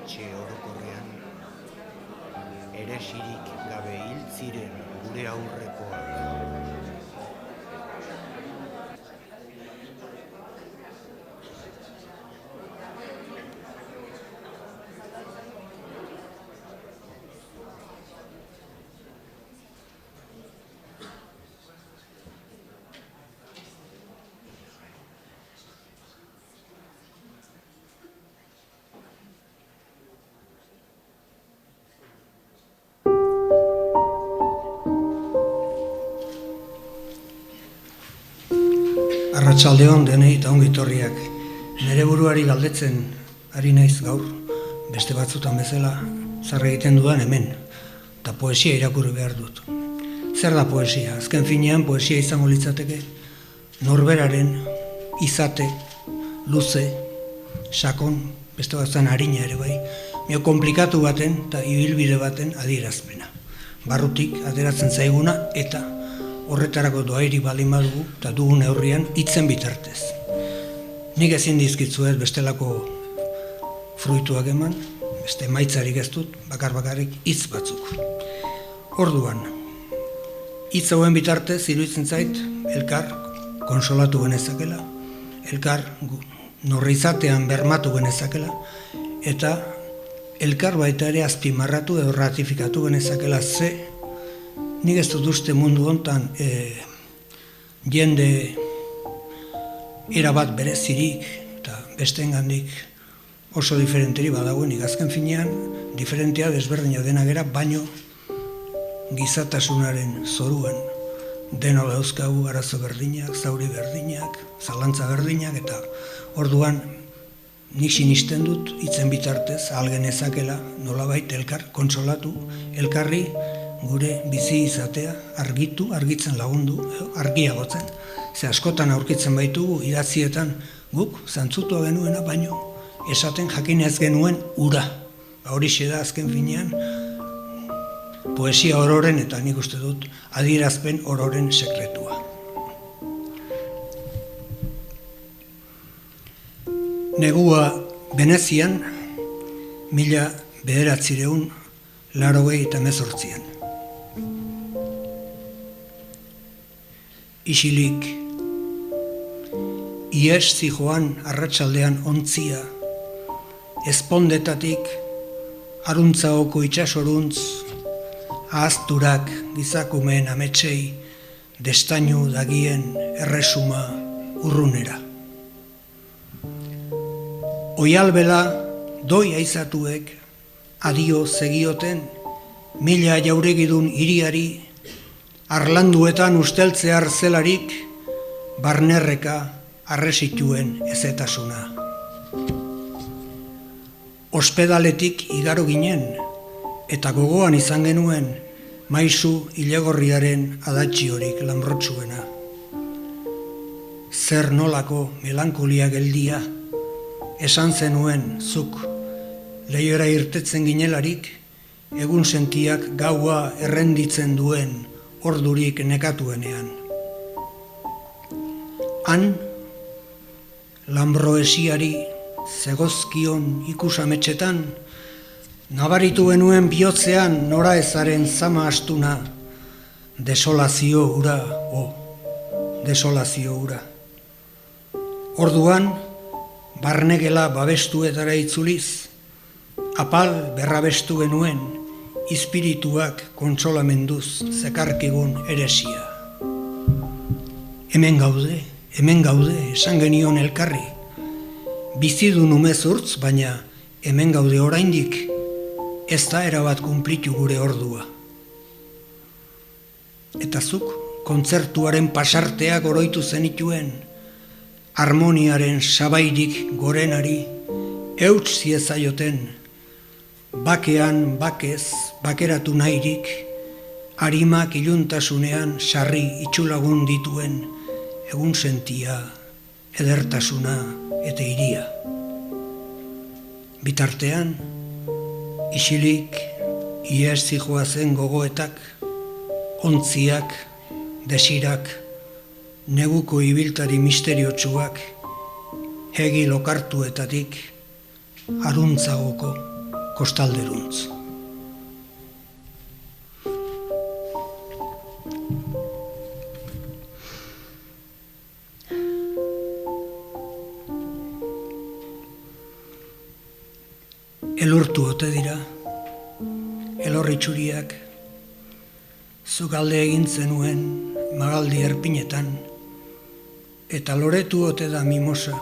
etxe orokorrean eresirik gabe hil ziren gure aurrekoak. Arratsaldeon denei eta ongi etorriak. Nere buruari galdetzen ari naiz gaur, beste batzutan bezala, zer egiten dudan hemen, eta poesia irakurri behar dut. Zer da poesia? Azken finean poesia izango litzateke norberaren izate, luze, sakon, beste batzan harina ere bai, mio komplikatu baten eta ibilbide baten adierazpena. Barrutik ateratzen zaiguna eta horretarako doairi baldin badugu eta dugun neurrian hitzen bitartez. Nik ezin dizkitzuet bestelako fruituak eman, beste maitzarik ez dut, bakarrik hitz batzuk. Orduan, hitz hauen bitartez iruditzen zait elkar konsolatu genezakela, elkar norrizatean bermatu genezakela, eta elkar baita ere azpimarratu edo ratifikatu genezakela ze. Nik ez dut uste mundu hontan jende erabat berezirik eta besteengandik oso diferenteri badagoenik. Azken finean, diferentea desberdina dena gera, baino gizatasunaren zoruan deno dauzkagu arazo berdinak, zauri berdinak, zalantza berdinak, eta orduan nik sinisten dut hitzen bitartez ahal genezakela nolabait elkar kontsolatu, elkarri gure bizi izatea argitzen lagundu, argiagotzen. Ze askotan aurkitzen baitugu idatzietan guk zantzutua genuena, baino esaten jakin ez genuen ura. Horixe da azken finean poesia ororen eta nik uste dut adierazpen ororen sekretua. Negua Venezian 1988. Isilik, ies zijoan arratsaldean ontzia, ezpondetatik aruntzaoko itxasoruntz, ahazturak gizakumeen ametsei, destainu dagien erresuma urrunera. Oialbela doi aizatuek adio zegioten, mila jauregidun hiriari, arlanduetan usteltzear zelarik, barnerreka arresituen ezetasuna. Ospedaletik igaro ginen, eta gogoan izan genuen maisu ilegorriaren adatxiorik lanbrotsuena. Zer nolako melankolia geldia, esan zenuen zuk, lehiora irtetzen ginelarik, egun sentiak gaua errenditzen duen ordurik nekatuenean. Han, lambroesiari zegozkion ikusametxetan, nabaritu genuen bihotzean nora ezaren zama astuna, desolazio hura, desolazio hura. Orduan, barnegela babestuetara itzuliz, apal berrabestu genuen, espirituak kontsolamenduz zekarkigun eresia. Hemen gaude, esan genion elkarri. Bizidun umezurtz, baina hemen gaude oraindik, ez da erabat kunplitu gure ordua. Eta zuk, kontzertuaren pasarteak oroitu zenituen, harmoniaren sabairik gorenari, euts ziezaioten, bakean bakez, bakeratu nahirik, harimak iluntasunean sarri itxulagun dituen egun sentia, edertasuna eta iria. Bitartean, isilik, ies zijoazen gogoetak, ontziak, desirak, neguko ibiltari misteriotsuak, hegi lokartuetatik, aruntzagoko kostalderuntz. Elurtu ote dira, elorri txuriak, zukalde egin zenuen magaldi erpinetan, eta loretu ote da mimosa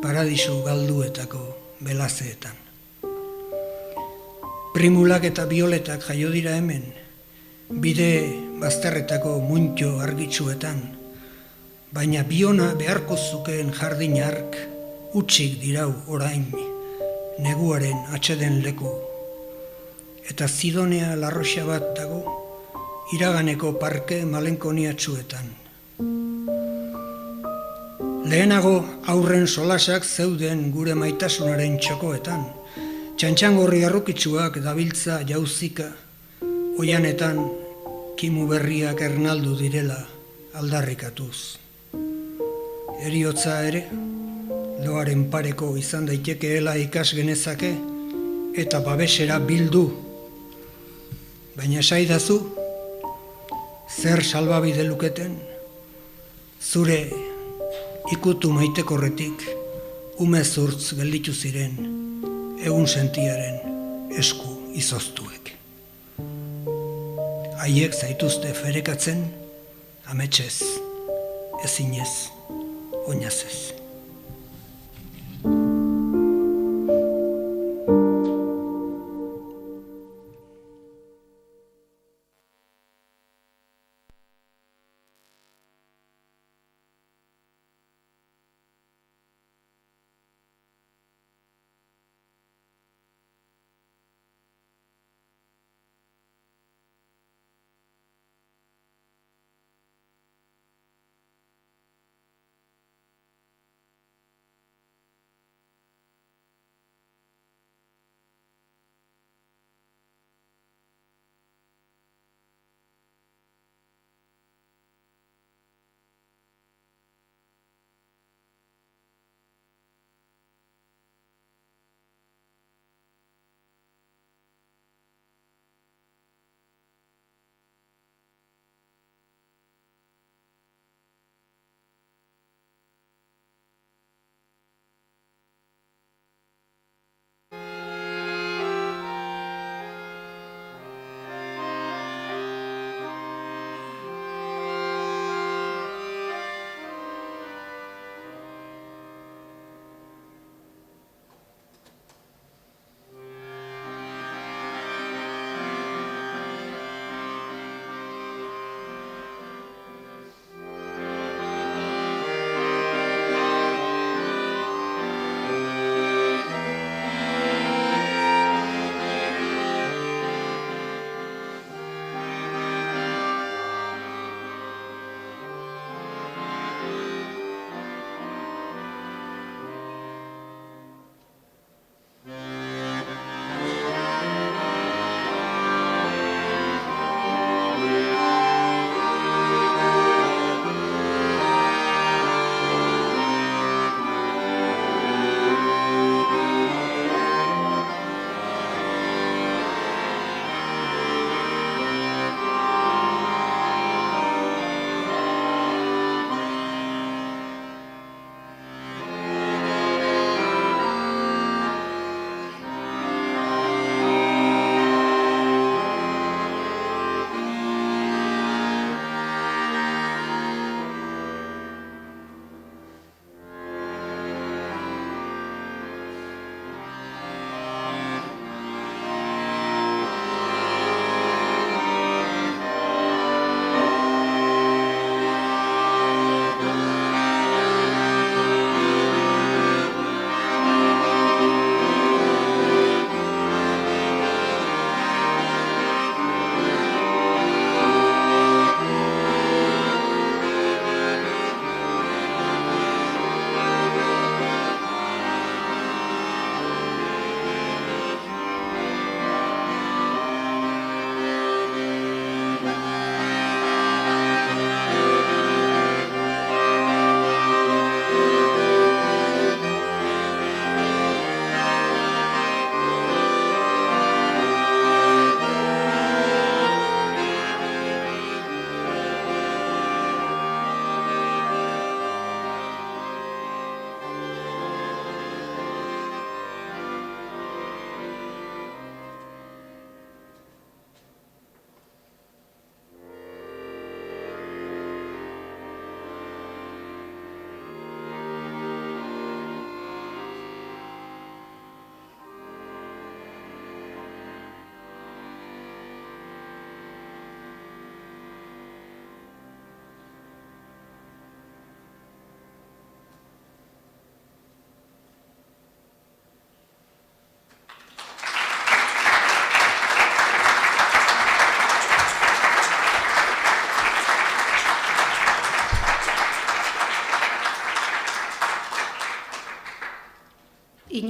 paradisu galduetako belazeetan. Primulak eta bioletak jaio dira hemen, bide bazterretako muntxo argitsuetan, baina biona beharko zukeen jardin hark utxik dirau orain, neguaren atxeden leku, eta Zidonea larroxa bat dago, iraganeko parke malenkoniatsuetan. Lehenago aurren solasak zeuden gure maitasunaren txokoetan, txantxangorri arrukitsuak dabiltza jauzika, oianetan kimu berriak ernaldu direla aldarrikatuz. Heriotza ere, loaren pareko izan daitekeela ikas genezake eta babesera bildu. Baina esaidazu, zer salbabide luketen, zure ikutu maitekorretik umezurtz gelditu ziren egun sentiaren esku izoztuek. Haiek zaituzte ferekatzen, ametsez, ezinez, oinazez.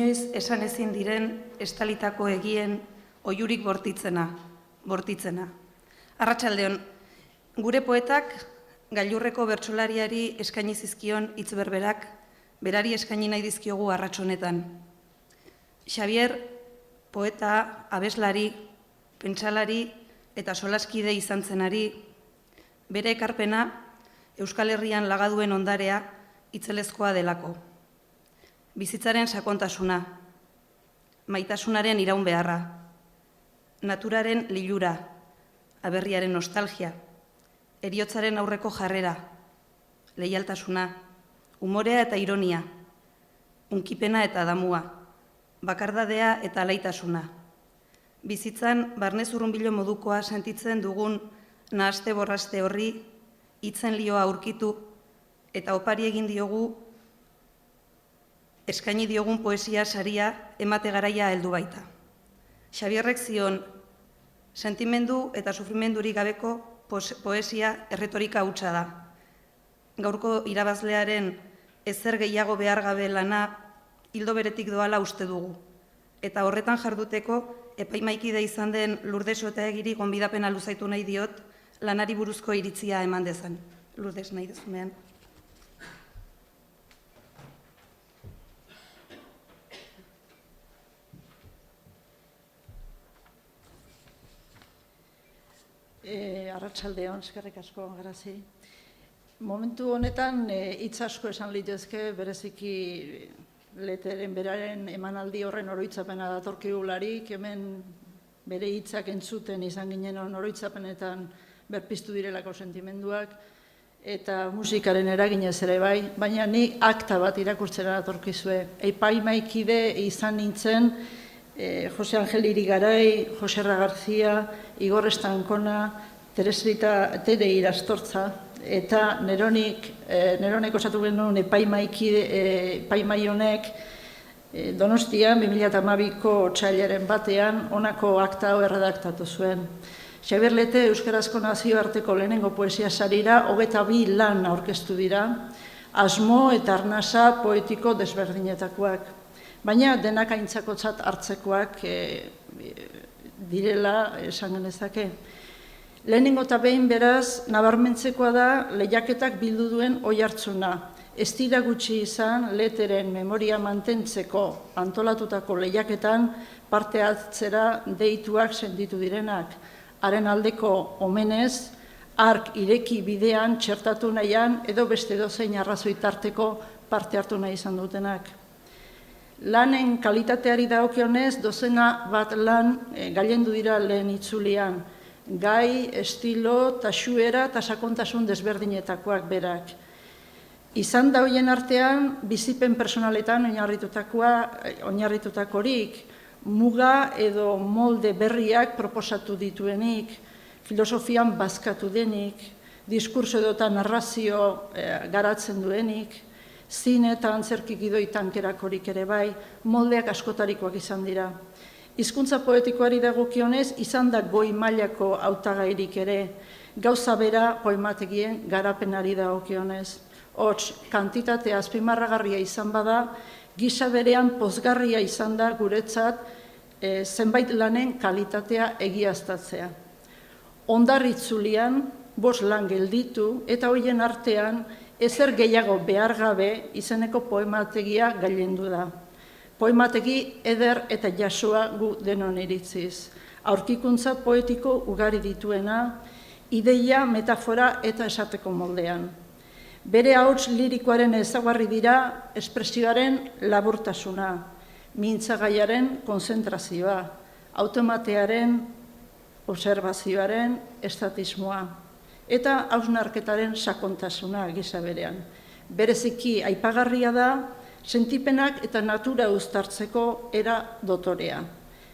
inoiz esan ezin diren estalitako egien oihurik bortitzena. Arratsaldeon, gure poetak gailurreko bertsolariari eskaini zizkion hitz berberak berari eskaini nahi dizkiogu arrats honetan. Xavier, poeta, abeslari, pentsalari eta solaskide izan zenari, bere ekarpena Euskal Herrian lagaduen ondarea itzelezkoa delako. Bizitzaren sakontasuna, maitasunaren iraun beharra, naturaren lilura, aberriaren nostalgia, heriotzaren aurreko jarrera, leialtasuna, umorea eta ironia, unkipena eta damua, bakardadea eta alaitasuna. Bizitzan barne zurrunbilo modukoa sentitzen dugun nahaste borraste horri hitzen lioa aurkitu eta opari egin diogu eskaini diogun poesia saria emate garaia heldu baita. Xabierrek zion, sentimendu eta sufrimendurik gabeko poesia erretorika hutsa da. Gaurko irabazlearen ezer gehiago behar gabe lana hildo beretik doala uste dugu. Eta horretan jarduteko epaimaikide izan den Lourdes Otaegiri gonbidapena luzaitu nahi diot, lanari buruzko iritzia eman dezan. Lourdes, nahi dezunean. Arratsaldeon, eskerrik asko, Garazi. Momentu honetan hitz asko esan litezke, bereziki Leteren beraren emanaldi horren oroitzapena datorkigularik, hemen bere hitzak entzuten izan ginen oroitzapenetan berpiztu direlako sentimenduak, eta musikaren eraginez ere bai, baina ni akta bat irakurtzera datorkizue. Epaimaikide izan nintzen Jose Angel Irigaray, Jose R. García, Igor Estankona, Tere Irastortza, eta neronek osatu genuen epaimai honek Donostian 2012ko otsailaren batean honako akta hau erredaktatu zuen. Xabier Lete Euskarazko Nazioarteko lehenengo poesia sarira 22 lan aurkeztu dira, asmo eta arnasa poetiko desberdinetakoak. Baina denak aintzakotzat hartzekoak direla esan genezake. Lehenengo eta behin beraz, nabarmentzekoa da lehiaketak bildu duen oihartzuna. Ez dira gutxi izan Leteren memoria mantentzeko antolatutako lehiaketan parte hartzera deituak sentitu direnak. Haren aldeko omenez, hark ireki bidean txertatu nahian edo beste dozein arrazoi tarteko parte hartu nahi izan dutenak. Lanen kalitateari dagokionez, dozena bat lan gailendu dira lehen itzulian. Gai, estilo, taxuera eta sakontasun desberdinetakoak berak. Izan da hoien artean, bizipen personaletan oinarritutakorik, muga edo molde berriak proposatu dituenik, filosofian bazkatu denik, diskurso edo narrazio garatzen duenik, zine eta antzerki gidoi tankerakorik ere bai, moldeak askotarikoak izan dira. Hizkuntza poetikoari dagokionez izan da goi mailako hautagairik ere, gauza bera poemategien garapenari dagokionez. Hots, kantitatea azpimarragarria izan bada, gisa berean pozgarria izan da guretzat zenbait lanen kalitatea egiaztatzea. Ondarritzulian, 5 lan gelditu eta hoien artean ezer gehiago behar gabe izeneko poemategia gailendu da. Poemategi eder eta jasoa gu denon iritziz. Aurkikuntza poetiko ugari dituena, ideia, metafora eta esateko moldean. Bere ahots lirikoaren ezaugarri dira espresioaren laburtasuna, mintzagaiaren konzentrazioa, automatearen obserbazioaren estatismoa eta hausnarketaren sakontasuna gisa berean. Bereziki aipagarria da, sentipenak eta natura uztartzeko era dotorea.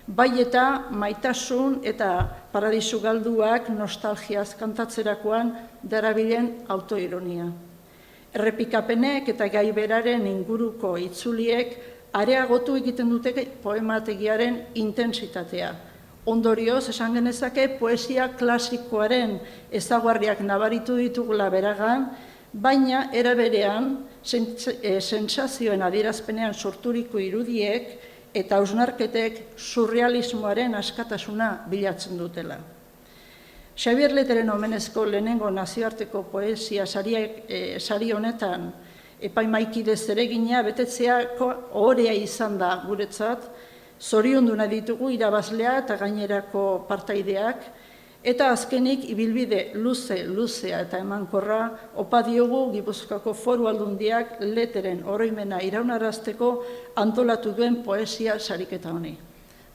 Bai eta maitasun eta paradisu galduak nostalgiaz kantatzerakoan darabilen autoironia. Errepikapenek eta gai beraren inguruko itzuliek areagotu egiten dute poemategiaren intensitatea. Ondorioz, esan genezake, poesia klasikoaren ezaugarriak nabaritu ditugula beragan, baina era berean sentsazioen adierazpenean sorturiko irudiek eta hausnarketek surrealismoaren askatasuna bilatzen dutela. Xabier Leteren omenezko lehenengo nazioarteko poesia sari honetan epaimaikide zeregina betetzeako ohorea izan da guretzat, zoriondu nahi ditugu irabazlea eta gainerako partaideak, eta azkenik ibilbide luzea eta emankorra opa diogu Gipuzkoako Foru Aldundiak Leteren oroimena iraunarazteko antolatu duen poesia sariketa honi.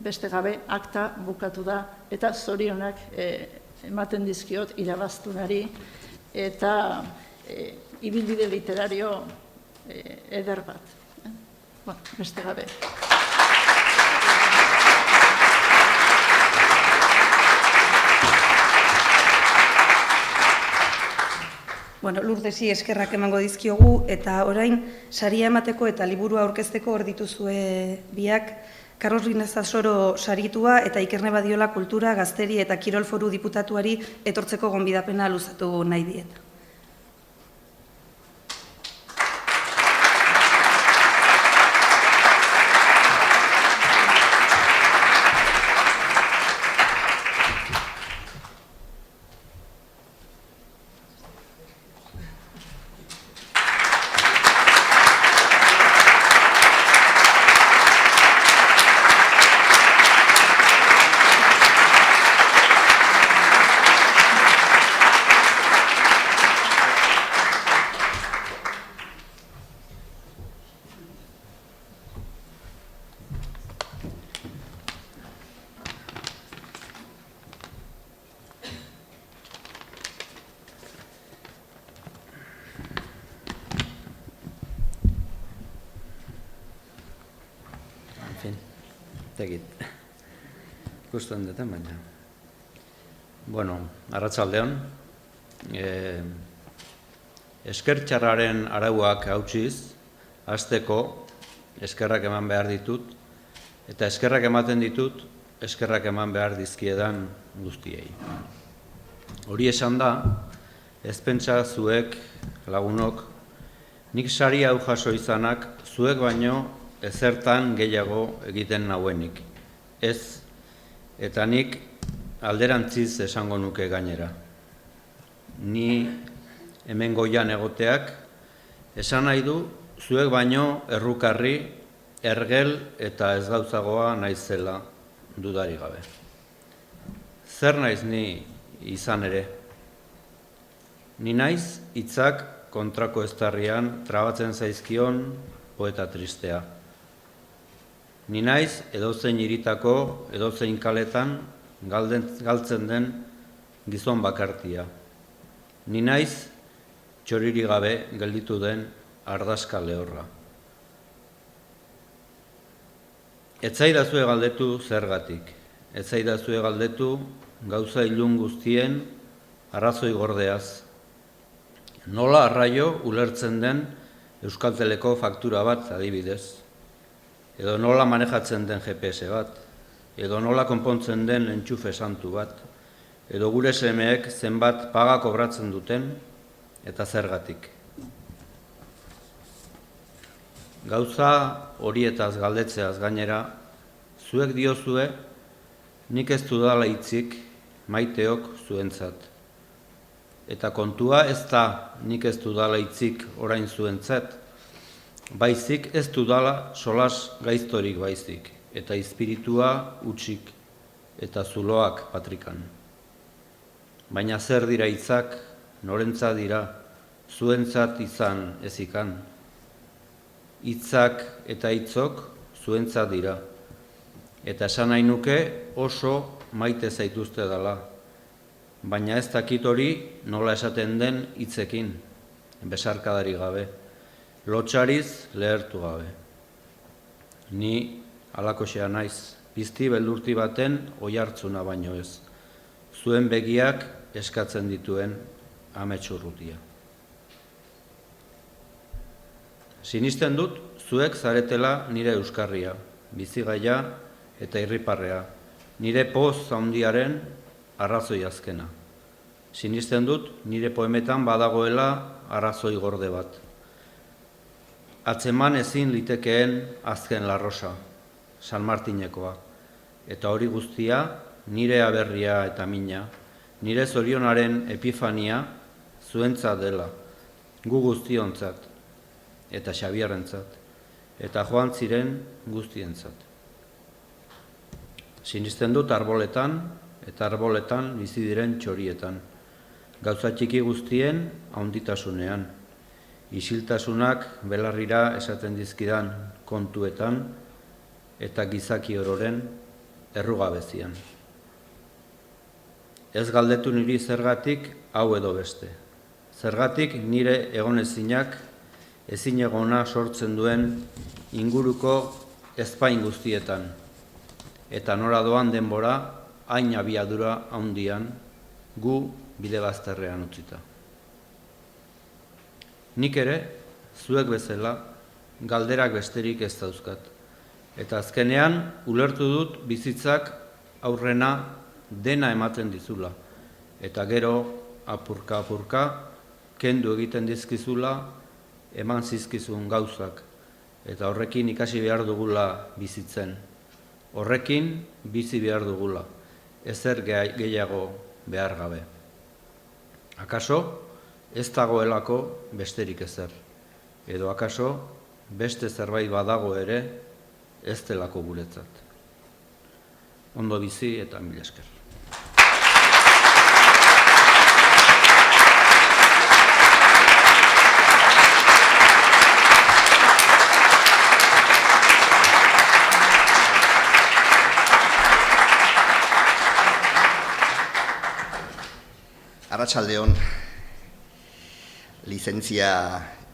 Beste gabe, akta bukatu da eta zorionak ematen dizkiot irabaztunari eta ibilbide literario eder bat. Beste gabe. Lurdesi eskerrak emango dizkiogu, eta orain saria emateko eta liburua aurkezteko hor dituzue biak, Carlos Linazasoro saritua eta Ikerne Badiola Kultura, Gazteri eta Kirol Foru Diputatuari etortzeko gonbidapena luzatu nahi diet. Ikusten duten, baina. Arratsaldeon. Eskertxarraren arauak hautsiz, hasteko eskerrak eman behar ditut, eta eskerrak ematen ditut, eskerrak eman behar dizkiedan guztiei. Hori esan da, ez pentsa zuek, lagunok, nik sari hau jaso izanak, zuek baino ezertan gehiago egiten nauenik. Ez, eta nik alderantziz esango nuke gainera. Ni hemen goian egoteak esan nahi du zuek baino errukarri, ergel eta ez gauzagoa naizela dudari gabe. Zer naiz ni izan ere? Ni naiz hitzak kontrako eztarrian trabatzen zaizkion poeta tristea. Ni naiz edozein hiritako, edozein kaletan galtzen den gizon bakartia. Ni naiz txoriri gabe gelditu den ardazka lehorra. Ez zaidazue galdetu zergatik, ez zaidazue galdetu gauza ilun guztien arrazoi gordeaz. Nola arraio ulertzen den Euskalteleko faktura bat adibidez, edo nola manejatzen den GPS bat, edo nola konpontzen den entxufe santu bat, edo gure semeek zenbat paga kobratzen duten eta zergatik. Gauza horietaz galdetzeaz gainera, zuek diozue, nik ez dudala hitzik maiteok zuentzat. Eta kontua ez da nik ez dudala hitzik orain zuentzat, baizik ez dudala solas gaiztorik baizik, eta izpiritua utxik eta zuloak patrikan. Baina zer dira hitzak, norentzat dira, zuentzat izan ezikan. Hitzak eta hitzok zuentzat dira, eta esan nahi nuke oso maite zaituzte dela, baina ez dakit hori nola esaten den hitzekin, besarkadari gabe, lotxariz lehertu gabe. Ni halakoxea naiz, pizti beldurti baten oihartzuna baino ez, zuen begiak eskatzen dituen ametsurrutia. Sinisten dut, zuek zaretela nire euskarria, bizigaia eta irriparrea, nire poz handiaren arrazoi azkena. Sinisten dut, nire poemetan badagoela arrazoi gorde bat. atzeman ezin litekeen azken larrosa, San Martinekoa, eta hori guztia nire aberria eta mina, nire zorionaren epifania zuentzat dela, gu guztiontzat, eta Xabierrentzat, eta joan ziren guztientzat. Sinisten dut arboletan, eta arboletan bizi diren txorietan, gauza txiki guztien haunditasunean, isiltasunak belarrira esaten dizkidan kontuetan, eta gizaki ororen errugabezian. Ez galdetu niri zergatik hau edo beste. Zergatik nire egonezinak ezinegona sortzen duen inguruko ezpain guztietan, eta nora doan denbora hain abiadura handian gu bide bazterrean utzita. Nik ere, zuek bezala, galderak besterik ez dauzkat. Eta azkenean, ulertu dut bizitzak aurrena dena ematen dizula. Eta gero, apurka-apurka, kendu egiten dizkizula, eman zizkizun gauzak. Eta horrekin ikasi behar dugula bizitzen. Horrekin bizi behar dugula. Ezer gehiago behar gabe. Akaso, ez dagoelako besterik ezer. Edo akaso, beste zerbait badago ere, ez delako guretzat. Ondo bizi eta mila esker. Arratsaldeon, lizentzia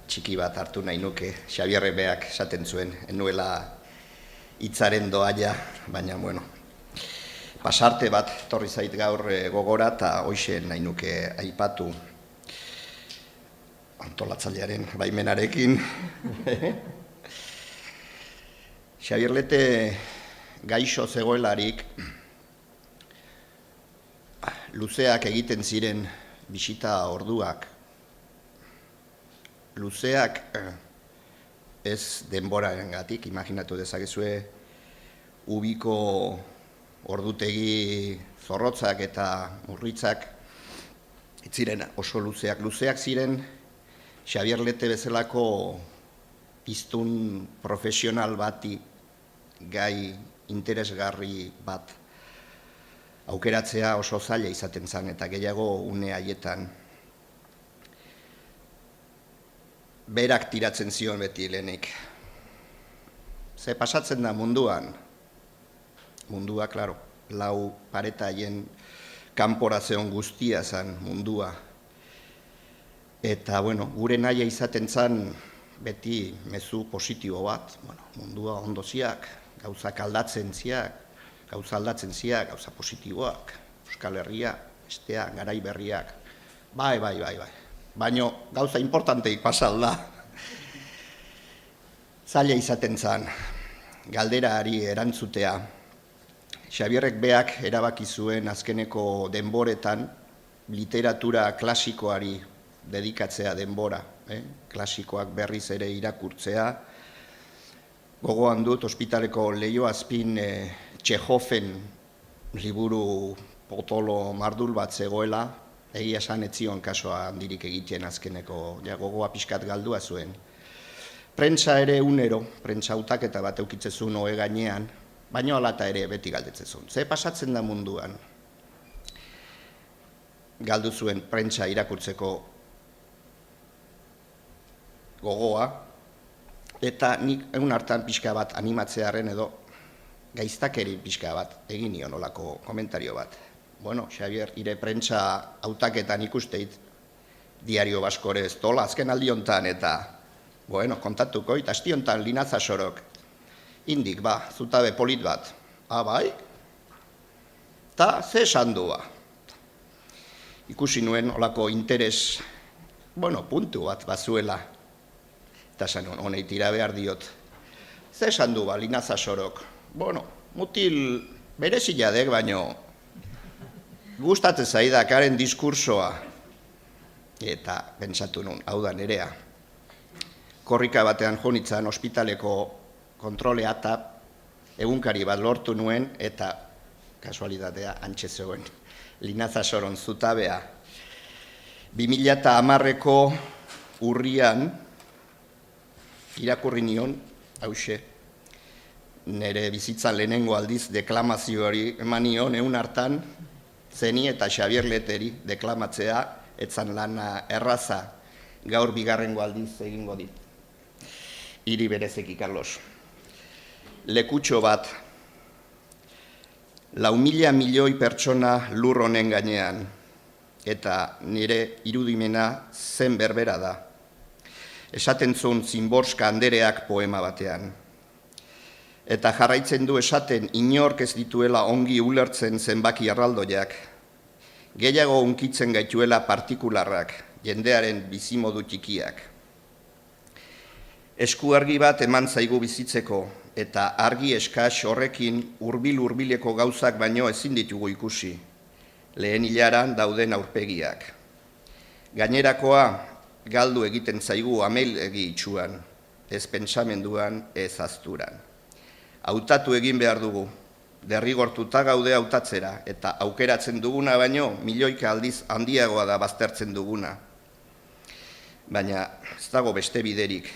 txiki bat hartu nahi nuke, Xabierre beak esaten zuen, enuela hitzaren doaia, baina, bueno, pasarte bat torri zait gaur gogora eta hoxe nahi nuke aipatu antolatzailearen baimenarekin. Xabierlete gaixo zegoelarik, luzeak egiten ziren bisita orduak, luzeak ez denborarengatik, imaginatu dezakezue ubiko ordutegi zorrotzak eta murritzak ziren oso luzeak. Luzeak ziren Xabierlete bezalako hiztun profesional bati gai interesgarri bat aukeratzea oso zaila izaten zen, eta gehiago une haietan. Berak tiratzen zion beti lehenik. Ze pasatzen da munduan? Mundua, klaro, lau pareta haien kanporatzeon guztia zen mundua. Eta, bueno, gure nahia izaten zen beti mezu positibo bat. Bueno, mundua ondoziak, gauzak aldatzen ziak, gauza aldatzen ziak, gauza positiboak, Euskal Herria, bestea, garai berriak. Bai. Baina gauza importanteik pasalda. Zaila izaten zen, galderari erantzutea. Xabierrek beak erabaki zuen azkeneko denboretan literatura klasikoari dedikatzea denbora. Klasikoak berriz ere irakurtzea. Gogoan dut, ospitaleko Leioazpin Txehofen liburu potolo mardul bat zegoela, egia esan ez zion kasoa handirik egiten azkeneko, gogoa pixkat galdua zuen. Prentsa ere unero, prentsa hautaketa bat eukitzezun ohe gainean, baina alata ere beti galdetzezun. Ze pasatzen da munduan? Galdu zuen prentsa irakurtzeko gogoa, eta nik egun hartan pixka bat animatzearen edo gaiztakeri pixka bat egin nion olako komentario bat. Bueno, Xabier, ire prentsa hautaketan ikusteit Diario Baskore ez tola azken aldiontan eta, bueno, kontatuko, eta astiontan Linatza Sorok, indik, zutabe polit bat, bai, eta ze esan du, Ikusi nuen olako interes, bueno, puntu bat bazuela, eta esan honei tira behar diot, ze esan du, Linatza Sorok, bueno, mutil berezilladek, baino gustatzen zaidak haren diskursoa. Eta pentsatu nun, hau da nerea. korrika batean jonitzan ospitaleko kontrolea eta egunkari bat lortu nuen eta kasualitatea antxe zegoen. Linazasoron zutabea. 2010ko urrian irakurri nion, hause, nire bizitzan lehenengo aldiz deklamazioari eman nion, egun hartan, Zeni eta Xabier Leteri deklamatzea, etzan lana erraza, gaur bigarrengo aldiz egingo dit. Hiri berezeki, Carlos. Lekutxo bat, 4.000 milioi pertsona lur honen gainean, eta nire irudimena zen berbera da. Esaten zuen Zimborska Andereak poema batean. Eta jarraitzen du esaten inork ez dituela ongi ulertzen zenbaki erraldoiak, gehiago unkitzen gaituela partikularrak, jendearen bizimodu txikiak. Esku argi bat eman zaigu bizitzeko, eta argi eskas horrekin hurbil-hurbileko gauzak baino ezin ditugu ikusi, lehen hilaran dauden aurpegiak. Gainerakoa galdu egiten zaigu ameilegi itxuan, ez pentsamenduan, ez azturan. Hautatu egin behar dugu, derrigortuta gaude hautatzera, eta aukeratzen duguna baino milioika aldiz handiagoa da baztertzen duguna. Baina ez dago beste biderik.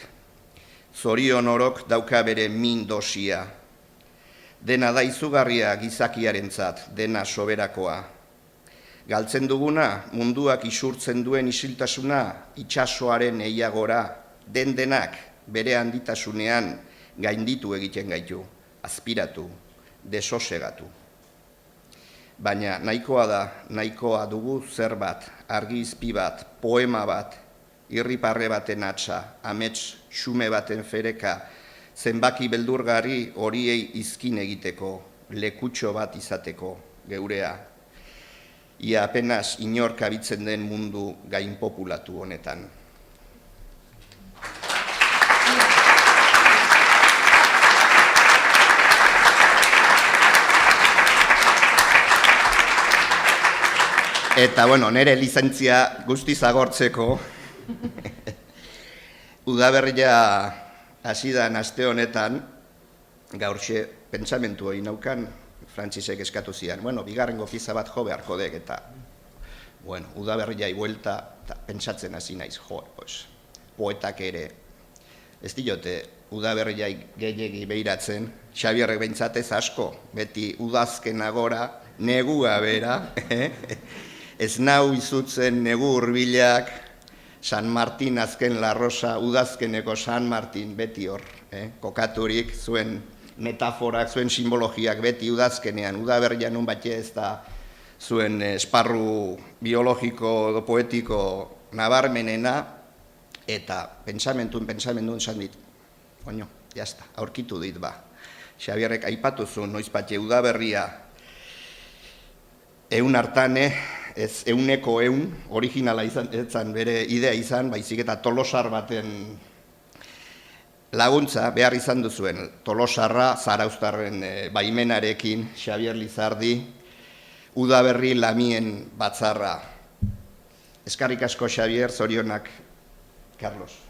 Zorion orok dauka bere min dosia. Dena da izugarria gizakiarentzat, dena soberakoa. Galtzen duguna, munduak isurtzen duen isiltasuna, itsasoaren eiagora, denak bere handitasunean gainditu egiten gaitu, azpiratu, desosegatu. Baina nahikoa dugu zerbait, argizpi bat, poema bat, irriparre baten atsa, amets xume baten fereka, zenbaki beldurgarri horiei izkin egiteko, lekutxo bat izateko, geurea. Ia apenas inork abitzen den mundu gainpopulatu honetan. Eta, nire lizentzia guztiz agortzeko, udaberria hasidan aste honetan, gaurxe pentsamentu hori naukan, Frantzisek eskatu zian, bigarrengo pieza bat jo beharko dek, eta, udaberriai buelta, eta pentsatzen hasi naiz, poetak ere, ez diote, udaberriai gehiegi behiratzen, Xabierrek behintzatez asko, beti udazken agora, negua bera, ez nau izutzen negu hurbilak, San Martin azken La Rosa, udazkeneko San Martin beti hor, kokaturik zuen metaforak, zuen simbologiak beti udazkenean, udaberrian nun batxe ez da zuen esparru biologiko edo poetiko nabarmenena, eta pentsamentun esan dit, jazta, aurkitu dit ba. Xabierrek aipatu zuen, noiz batxe udaberria, eun hartane, ez euneko originala izan bere idea izan, baizik eta tolosar baten laguntza behar izan duzuen. Tolosarra, Zarauztarren baimenarekin, Xabier Lizardi, udaberri lamien batzarra. Eskarrik asko Xabier, zorionak, Carlos.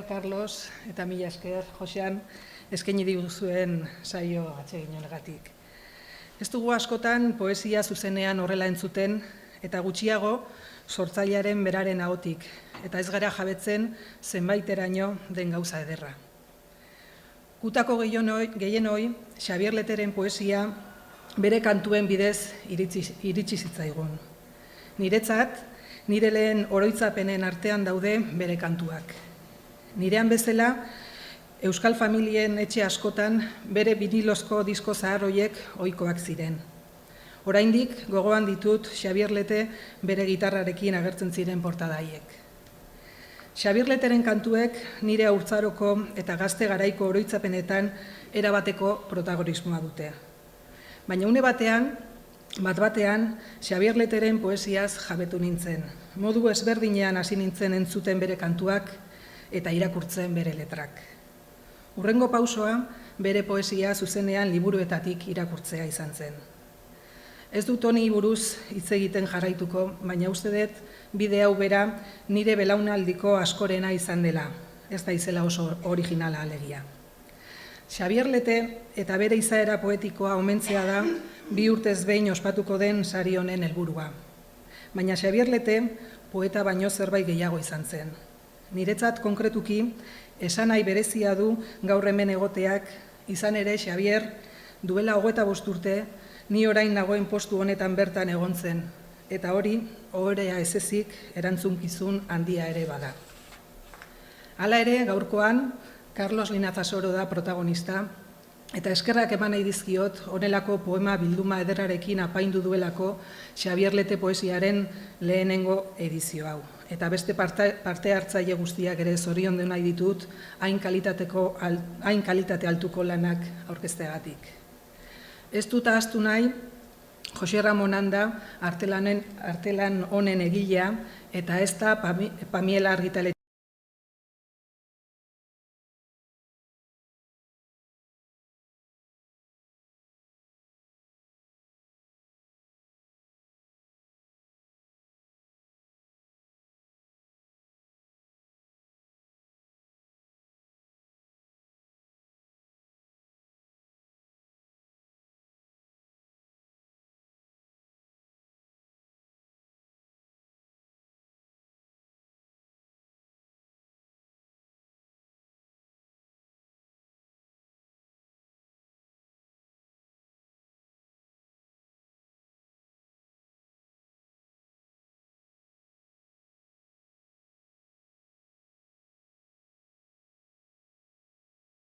Carlos, eta mila esker, Josean, eskaini diguzuen saio atsegin honegatik. Ez dugu askotan poesia zuzenean horrela entzuten, eta gutxiago sortzailearen beraren ahotik, eta ez gara jabetzen zenbaiteraino den gauza ederra. Gutako gehienoi, Xabier Leteren poesia bere kantuen bidez iritsi zitzaigun. Niretzat, nire lehen oroitzapenen artean daude bere kantuak. Nirean bezala, Euskal Familien etxe askotan bere vinilozko disko zahar hoiek ohikoak ziren. Oraindik gogoan ditut Xabier Lete bere gitarrarekin agertzen ziren portadaiek. Xabier Leteren kantuek nire haurtzaroko eta gazte garaiko oroitzapenetan erabateko protagonismoa dute. Baina une batean, bat-batean, Xabier Leteren poesiaz jabetu nintzen. Modu ezberdinean hasi nintzen entzuten bere kantuak eta irakurtzen bere letrak. Hurrengo pausoa bere poesia zuzenean liburuetatik irakurtzea izan zen. Ez dut honi buruz hitz egiten jarraituko, baina uste dut bide hau bera nire belaunaldiko askorena izan dela, ez da izela oso originala alegia. Xabier Lete eta bere izaera poetikoa omentzea da 2 urtez behin ospatuko den sari honen helburua. Baina Xabier Lete poeta baino zerbait gehiago izan zen. Niretzat konkretuki, esanahi berezia du gaur hemen egoteak, izan ere Xabier duela 25 urte, ni orain nagoen postu honetan bertan egon zen, eta hori, ohorea ez ezik, erantzunkizun handia ere bada. Hala ere, gaurkoan, Carlos Linazasoro da protagonista, eta eskerrak eman nahi dizkiot, honelako poema bilduma ederrarekin apaindu duelako Xabier Lete poesiaren lehenengo edizio hau. Eta beste parte hartzaile guztiak ere zoriondu nahi ditut, hain kalitate altuko lanak aurkezteagatik. Ez dut ahaztu nahi, Jose Ramon Anda artelan honen egilea, eta ez da Pamiela argitaletxearen